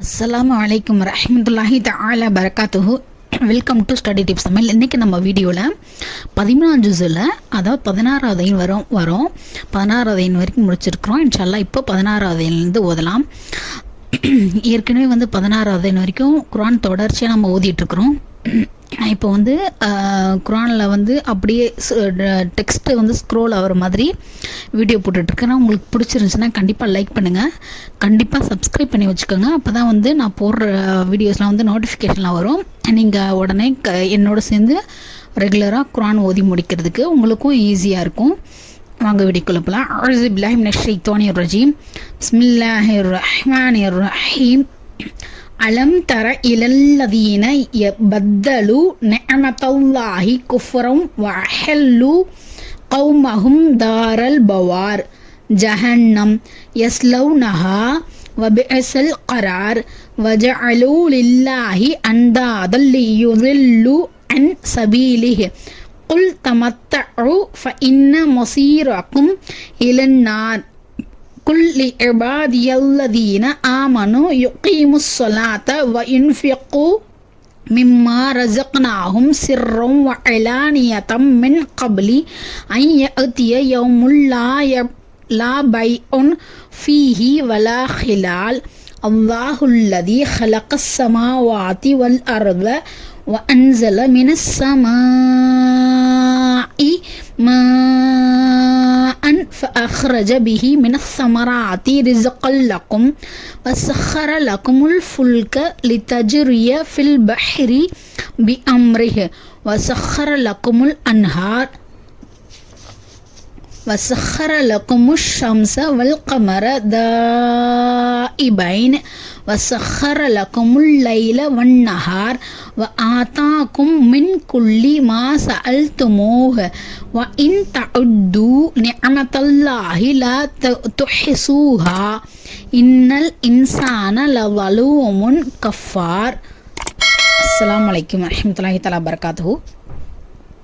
அஸ்ஸலாமு அலைக்கும் வரஹ்மத்துல்லாஹி தஆலா பரகாத்துஹு. Welcome to study tips Tamil. இன்றைக்கி நம்ம வீடியோவில் 11 ஜுஸில் அதாவது 16வது வரும் 16வது வரைக்கும் முடிச்சிருக்கிறோம். இன்ஷா அல்லாஹ் இப்போ 16வதுலேருந்து ஓதலாம். ஏற்கனவே 16வது வரைக்கும் குர்ஆன் தொடர்ச்சியாக நம்ம ஓதிட்டுருக்குறோம். இப்போ குர்ஆனில் அப்படியே டெக்ஸ்ட்டு ஸ்க்ரோல் ஆகிற மாதிரி வீடியோ போட்டுட்ருக்கேன். உங்களுக்கு பிடிச்சிருந்துச்சுன்னா கண்டிப்பாக லைக் பண்ணுங்கள், கண்டிப்பாக சப்ஸ்கிரைப் பண்ணி வச்சுக்கோங்க. அப்போ தான் நான் போடுற வீடியோஸ்லாம் நோட்டிஃபிகேஷன்லாம் வரும். நீங்கள் உடனே என்னோட சேர்ந்து ரெகுலராக குர்ஆன் ஓதி முடிக்கிறதுக்கு உங்களுக்கும் ஈஸியாக இருக்கும். வாங்க வீடியோக்குள்ள போகலாம். அஊஸு பில்லாஹி மினஷ் ஷைத்தானிர் ரஜீம். பிஸ்மில்லாஹிர் ரஹ்மானிர் ரஹீம். அலம் தர இலல்லதீன யபத்தலு நிஅமத்தல்லாஹி குஃப்ரம் வஅஹல்லு கௌமஹும் தாரல் பவார் ஜஹன்னம் யஸ்லௌனஹா வபிஅஸல் கரார் வஜஅலு லில்லாஹி அன்தாதல் லியுதில்லு அன் சபீலிஹி குல் தமத்தஉ ஃபஇன்ன மஸீரக்கும் இலன்னார் குல்லி இபாதியல்லதீன ஆமனு யுகீமுஸ்ஸலாத வ யுன்ஃபிகு மிம்மா ரஸக்னாஹும் சிர்ரம் வ இலானியதம் மின் கப்லி அன் யஅதிய யௌமுல் லா பைஉன் ஃபீஹி வலா ஹிலால் அல்லாஹுல்லதீ ஹலகஸ் ஸமாவாதி வல் அர்த வ அன்ஸல மினஸ் ஸமாஇ மாஅன் فأخرج به من الثمرات رزقا لكم وسخر لكم الفلك لتجري في البحر بأمره وسخر لكم الأنهار وسخر لكم الشمس والقمر دائبين وسخر لكم الليل والنهار وآتاكم من كل ما سألتموه وإن تعدوا نعمة الله لا تحصوها إن الإنسان لظلوم كفار. السلام عليكم ورحمة الله تعالى وبركاته.